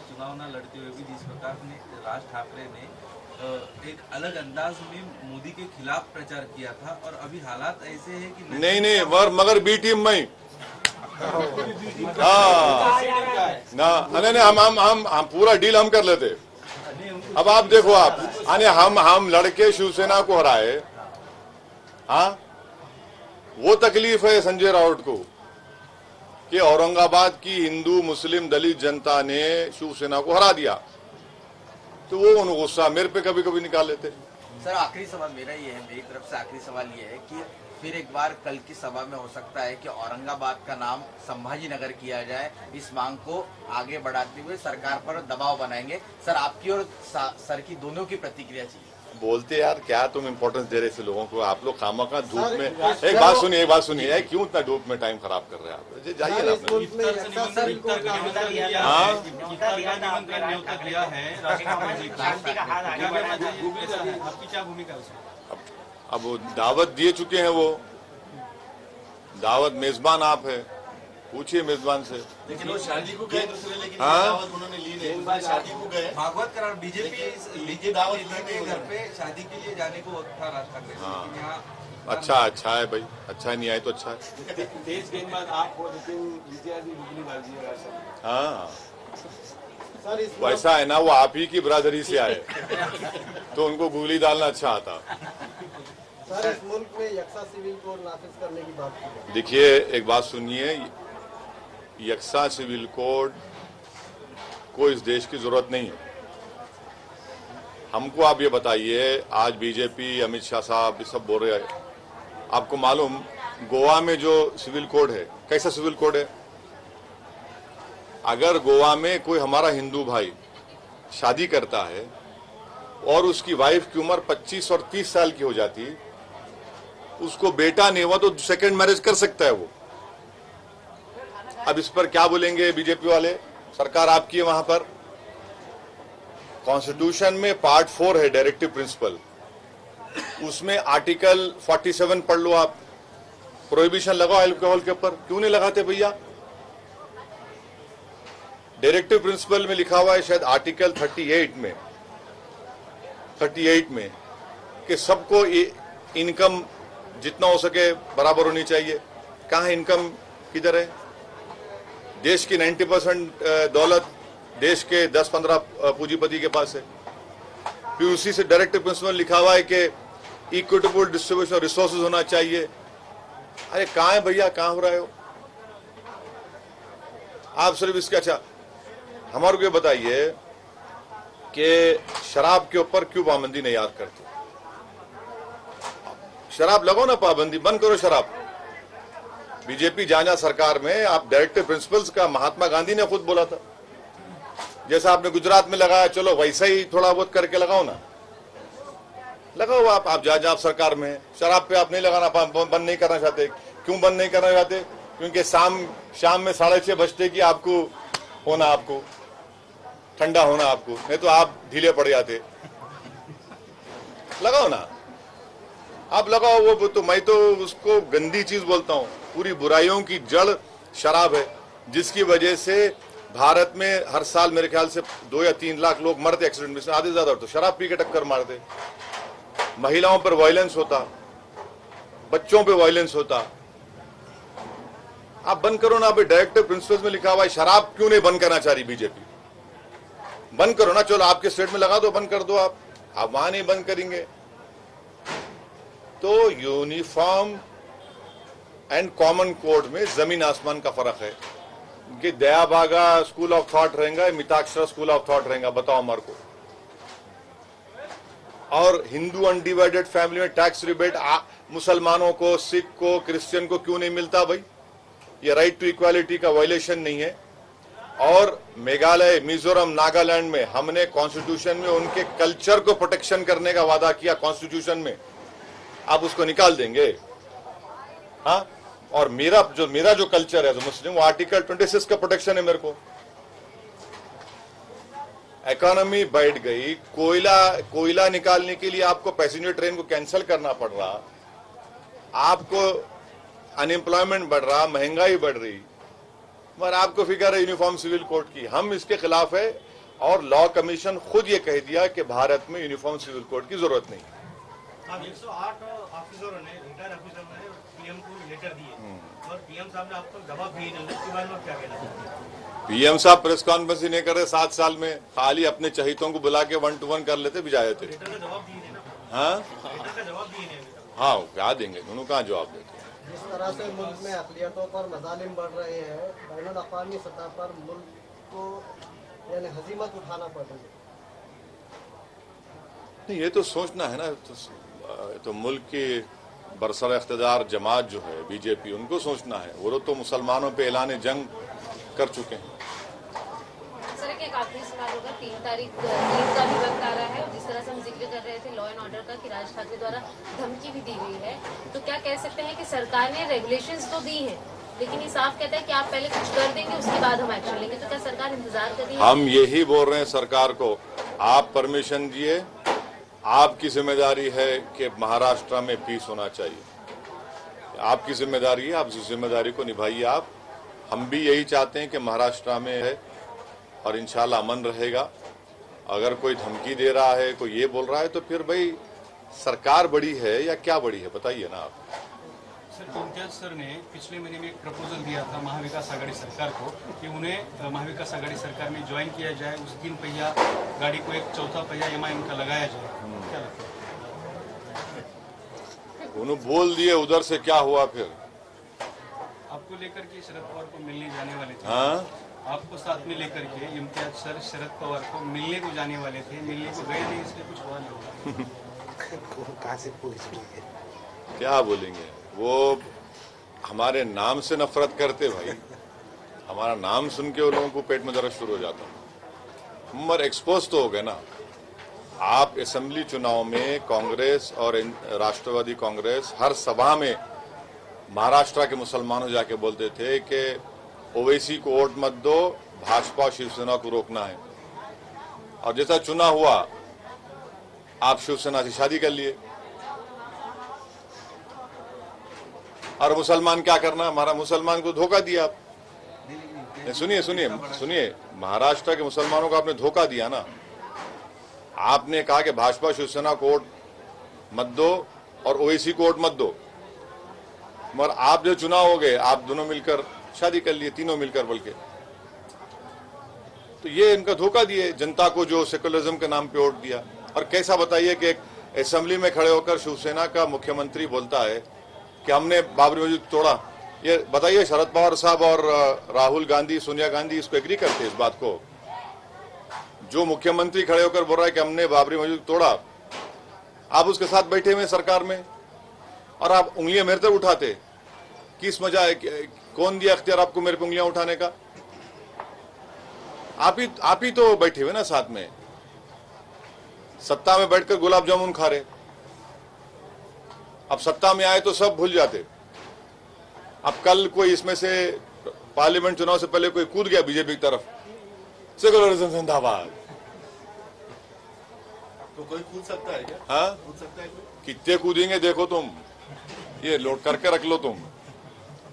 चुनाव न लड़ते हुए भी जिस प्रकार ने राज ठाकरे ने एक अलग अंदाज में मोदी के खिलाफ प्रचार किया था, और अभी हालात ऐसे हैं कि नहीं मगर बी टीम में ही हाँ ना, नहीं हम पूरा डील हम कर लेते। अब आप देखो, आप हम लड़के शिवसेना को हराए, हाँ वो तकलीफ है संजय राउत को कि औरंगाबाद की हिंदू मुस्लिम दलित जनता ने शिवसेना को हरा दिया, तो वो उन गुस्सा मेरे पे कभी कभी निकाल लेते। सर आखिरी सवाल मेरा ये है, मेरी तरफ से आखिरी सवाल ये है कि फिर एक बार कल की सभा में हो सकता है कि औरंगाबाद का नाम संभाजी नगर किया जाए, इस मांग को आगे बढ़ाते हुए सरकार पर दबाव बनाएंगे। सर आपकी और सर की दोनों की प्रतिक्रिया चाहिए। बोलते यार क्या तुम इम्पोर्टेंस दे रहे थे लोगों को, आप लोग खामखा धूप में। एक बात सुनिए क्यों इतना धूप में टाइम खराब कर रहे हैं आप, जाइए ना। अब वो दावत दिए चुके हैं, वो दावत मेजबान आप है, पूछिए मेजबान से। लेकिन वो शादी को गए दूसरे, लेकिन दावत उन्होंने ली नहीं, शादी को गए। भागवत करार बीजेपी दावत के घर पे शादी के लिए जाने को था राज ठाकरे, लेकिन यहाँ अच्छा है भाई, अच्छा नहीं आए तो अच्छा है। तेज गेंदबाज आप हो, लेकिन इम्तियाजी गुगलीबाजी है। हाँ वैसा है ना, वो आप ही की बिरादरी से आए तो उनको गुगली डालना अच्छा आता। सर इस मुल्क में यक्सा सिविल कोड नाफिज करने की बात की। देखिए एक बात सुनिए, यक्सा सिविल कोड को इस देश की जरूरत नहीं है। हमको आप ये बताइए, आज बीजेपी अमित शाह साहब ये सब बोल रहे हैं, आपको मालूम गोवा में जो सिविल कोड है कैसा सिविल कोड है? अगर गोवा में कोई हमारा हिंदू भाई शादी करता है और उसकी वाइफ की उम्र 25 और 30 साल की हो जाती, उसको बेटा नहीं हुआ तो सेकंड मैरिज कर सकता है वो। अब इस पर क्या बोलेंगे बीजेपी वाले? सरकार आपकी है वहां पर। कॉन्स्टिट्यूशन में पार्ट 4 है डायरेक्टिव प्रिंसिपल, उसमें आर्टिकल 47 पढ़ लो आप, प्रोहिबिशन लगाओ अल्कोहल के ऊपर। क्यों नहीं लगाते भैया? डायरेक्टिव प्रिंसिपल में लिखा हुआ है शायद आर्टिकल 38 में कि सबको इनकम जितना हो सके बराबर होनी चाहिए। कहाँ है इनकम, किधर है? देश की 90% दौलत देश के 10-15 पूंजीपति के पास है। फिर उसी से डायरेक्टिव प्रिंसिपल लिखा हुआ है कि इक्विटेबल डिस्ट्रीब्यूशन ऑफ रिसोर्सेज होना चाहिए। अरे कहाँ है भैया, कहाँ हो रहे हो आप? सिर्फ इसका अच्छा हमारे को ये बताइए कि शराब के ऊपर क्यों पाबंदी नहीं याद करते? शराब लगाओ ना पाबंदी, बंद करो शराब। बीजेपी जहां सरकार में आप डायरेक्टिव प्रिंसिपल्स का महात्मा गांधी ने खुद बोला था, जैसा आपने गुजरात में लगाया चलो वैसा ही थोड़ा बहुत करके लगाओ ना, लगाओ आप जहां आप सरकार में। शराब पे आप नहीं लगाना, बंद नहीं करना चाहते। क्यों बंद नहीं करना चाहते? क्योंकि शाम में 6:30 बजते कि आपको होना, आपको ठंडा होना आपको, नहीं तो आप ढीले पड़ जाते। लगाओ ना आप, लगाओ वो तो मैं तो उसको गंदी चीज बोलता हूं। पूरी बुराइयों की जड़ शराब है, जिसकी वजह से भारत में हर साल मेरे ख्याल से 2 या 3 लाख लोग मरते एक्सीडेंट में से, आधे ज्यादा तो शराब पी के टक्कर मारते। महिलाओं पर वायलेंस होता, बच्चों पे वायलेंस होता। आप बंद करो ना। डायरेक्टिव प्रिंसिपल्स में लिखा हुआ है, शराब क्यों नहीं बंद करना चाह रही बीजेपी? बंद करो ना, चलो आपके स्टेट में लगा दो, बंद कर दो आप वहां नहीं बंद करेंगे तो यूनिफॉर्म एंड कॉमन कोड में जमीन आसमान का फर्क है कि दयाभागा स्कूल ऑफ थॉट रहेगा, मिताक्षरा स्कूल ऑफ थॉट रहेगा, बताओ हमारे को। और हिंदू अनडिवाइडेड फैमिली में टैक्स रिबेट मुसलमानों को, सिख को, क्रिश्चियन को क्यों नहीं मिलता भाई? ये राइट टू इक्वालिटी का वायलेशन नहीं है? और मेघालय, मिजोरम, नागालैंड में हमने कॉन्स्टिट्यूशन में उनके कल्चर को प्रोटेक्शन करने का वादा किया कॉन्स्टिट्यूशन में, आप उसको निकाल देंगे? हाँ, और मेरा जो कल्चर है जो मुस्लिम, वो आर्टिकल 26 का प्रोटेक्शन है मेरे को। इकोनॉमी बढ़ गई, कोयला निकालने के लिए आपको पैसेंजर ट्रेन को कैंसिल करना पड़ रहा, आपको अनएम्प्लॉयमेंट बढ़ रहा, महंगाई बढ़ रही, मगर आपको फिक्र है यूनिफॉर्म सिविल कोड की। हम इसके खिलाफ है और लॉ कमीशन खुद ये कह दिया कि भारत में यूनिफॉर्म सिविल कोड की जरूरत नहीं। अब 108 ऑफिसरों ने रिटायर ऑफिसरों ने पीएम को लेटर दिए और पीएम साहब ने आपको जवाब दिए नहीं, इसके बारे में क्या कहना चाहते हैं? पीएम साहब प्रेस कॉन्फ्रेंस ही नहीं कर रहे 7 साल में, खाली अपने चहितों को बुला के 1 to 1 कर लेते, बिजाए थे। लेटर का जवाब दिए नहीं ना, हाँ लेटर का जवाब दिए नहीं अभी तक। हाँ, क्या देंगे, दोनों कहाँ जवाब देते हैं। जिस तरह से मुल्क में अक़लियतों पर मज़ालिम बढ़ रहे हैं, बैनुल-अक़वामी सतह पर मुल्क को यानी हज़ीमत उठाना पड़ रही है। नहीं, ये तो सोचना है ना, तो मुल्क की बरसर इख्तिदार जमात जो है बीजेपी, उनको सोचना है। वो तो मुसलमानों पे ऐलान जंग कर चुके हैं। सर एक आखिरी सवाल होगा, 3 तारीख ईद का भी वक्त आ रहा है और जिस तरह से हम जिक्र कर रहे थे लॉ एंड ऑर्डर का कि राज ठाकरे द्वारा धमकी भी दी गई है, तो क्या कह सकते हैं कि सरकार ने रेगुलेशंस तो दी हैं लेकिन ये साफ कहता है कि आप पहले कुछ कर देंगे उसके बाद हम एक्शन लेंगे, तो क्या सरकार इंतजार कर रही है? हम यही बोल रहे हैं सरकार को, आप परमिशन दिए, आपकी जिम्मेदारी है कि महाराष्ट्र में पीस होना चाहिए, आपकी जिम्मेदारी है, आप इस जिम्मेदारी को निभाइए। आप, हम भी यही चाहते हैं कि महाराष्ट्र में है और इंशाल्लाह अमन रहेगा। अगर कोई धमकी दे रहा है, कोई ये बोल रहा है, तो फिर भाई सरकार बड़ी है या क्या बड़ी है, बताइए ना आप। सर इम्तियाज सर ने पिछले महीने में एक प्रपोजल दिया था महाविकास आघाड़ी सरकार को कि उन्हें महाविकास आघाड़ी सरकार में ज्वाइन किया जाए, उस 3 पहिया गाड़ी को एक 4था पहिया एमआईएम का लगाया जाए, क्या लगता है? उन्होंने बोल दिए, उधर से क्या हुआ फिर? आपको लेकर के शरद पवार को मिलने जाने वाले थे। हाँ, आपको साथ में लेकर के इम्तियाज सर शरद पवार को मिलने को जाने वाले थे, मिलने को गए नहीं, इसलिए कुछ हुआ नहीं होगा। क्या बोलेंगे, वो हमारे नाम से नफरत करते भाई, हमारा नाम सुन के वो लोगों को पेट में दर्द शुरू हो जाता। मगर एक्सपोज तो हो गए ना। आप असेंबली चुनाव में कांग्रेस और राष्ट्रवादी कांग्रेस हर सभा में महाराष्ट्र के मुसलमानों जाके बोलते थे कि ओवैसी को वोट मत दो, भाजपा शिवसेना को रोकना है। और जैसा चुनाव हुआ, आप शिवसेना से शादी कर लिए। और मुसलमान क्या करना, हमारा मुसलमान को धोखा दिया आप। सुनिए सुनिए सुनिए, महाराष्ट्र के मुसलमानों को आपने धोखा दिया ना। आपने कहा कि भाजपा शिवसेना को वोट मत दो और ओवैसी को वोट मत दो, मगर आप जो चुनाव हो गए, आप दोनों मिलकर शादी कर लिए, तीनों मिलकर बल्कि। तो ये इनका धोखा दिए जनता को, जो सेकुलरिज्म के नाम पे वोट दिया। और कैसा बताइए कि एक असेंबली में खड़े होकर शिवसेना का मुख्यमंत्री बोलता है कि हमने बाबरी मस्जिद तोड़ा। ये बताइए, शरद पवार साहब और राहुल गांधी, सोनिया गांधी इसको एग्री करते हैं इस बात को? जो मुख्यमंत्री खड़े होकर बोल रहा है कि हमने बाबरी मस्जिद तोड़ा, आप उसके साथ बैठे हुए सरकार में और आप उंगलियां मेरे तरफ उठाते, किस मजा है? कौन दिया अख्तियार आपको मेरे पे उंगलियां उठाने का? आप ही तो बैठे हुए ना साथ में, सत्ता में बैठकर गुलाब जामुन खा रहे। अब सत्ता में आए तो सब भूल जाते। अब कल कोई इसमें से पार्लियामेंट चुनाव से पहले कोई कूद गया बीजेपी की तरफ, सेकुलरिज्म जिंदाबाद। तो कोई कूद सकता है क्या? हाँ, कूद सकता है कोई? कितने कूदेंगे देखो तुम, ये लोड करके रख लो तुम।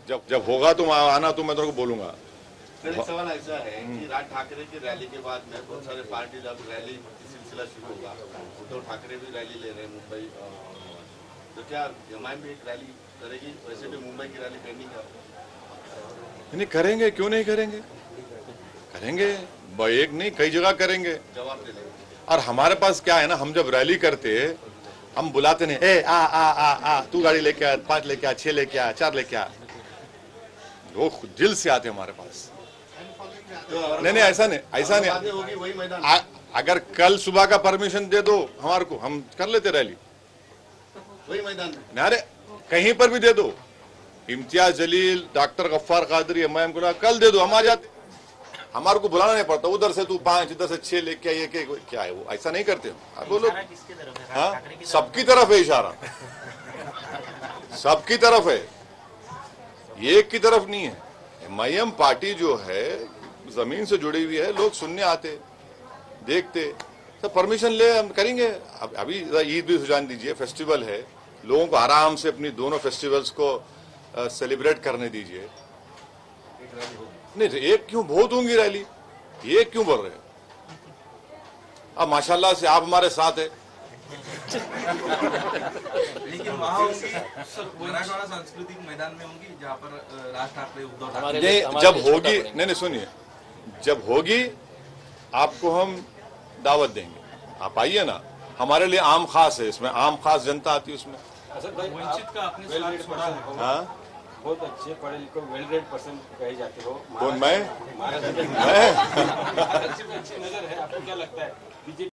जब होगा तुम आना, तो मैं तेरे को बोलूंगा। सर, एक सवाल ऐसा है कि राज ठाकरे की रैली के बाद में बहुत सारे पार्टी अब रैली सिलसिला शुरू होगा। उद्धव ठाकरे भी रैली ले रहे हैं मुंबई, तो क्या एमआईएम भी एक रैली करेगी? वैसे भी मुंबई की रैली पेंडिंग है। नहीं करेंगे, क्यों नहीं करेंगे? करेंगे, एक नहीं कई जगह करेंगे। जवाब दे देंगे। और हमारे पास क्या है ना, हम जब रैली करते हम बुलाते नहीं, ए आ आ आ आ तू गाड़ी लेके आ, 5 लेके आ, 6 लेके आ, 4 लेके आ। वो दिल से आते हमारे पास। नहीं ऐसा नहीं, ऐसा नहीं। होगी वही मैदान। अगर कल सुबह का परमिशन दे दो हमारे को, हम कर लेते रैली वही मैदान में। अरे कहीं पर भी दे दो, इम्तियाज जलील, डॉक्टर गफ्फार कादरी, एमआईएम को कल दे दो, हम आ जाते। हमारे को बुलाना नहीं पड़ता, उधर से तू 5, इधर से 6 लेके आइए, क्या है वो? ऐसा नहीं करते आप बोलो। हाँ, सबकी तरफ है इशारा, सबकी तरफ है, एक की तरफ नहीं है। एमआईएम पार्टी जो है जमीन से जुड़ी हुई है, लोग सुनने आते, देखते। तो परमिशन ले, हम करेंगे। अभी ईद भी सुजान दीजिए, फेस्टिवल है, लोगों को आराम से अपनी दोनों फेस्टिवल्स को सेलिब्रेट करने दीजिए। नहीं एक क्यों, बहुत होंगी रैली, एक क्यों बोल रहे हैं? अब माशाल्लाह से आप हमारे साथ है। लेकिन वहाँ होंगी मराठवाड़ा सांस्कृतिक मैदान में होंगी जहाँ पर राज ठाकरे उद्धव ठाकरे नहीं, जब होगी, नहीं सुनिए, जब होगी आपको हम दावत देंगे, आप आइए ना। हमारे लिए आम खास है, इसमें आम खास जनता आती है उसमें। वंचित का आपने साथ छोड़ा है। हाँ, बहुत अच्छे पढ़े लिखे वेल रेड पर्सन कहे जाते हो। कौन मैं? महाराष्ट्र में अच्छी नजर है, आपको क्या लगता है बीजेपी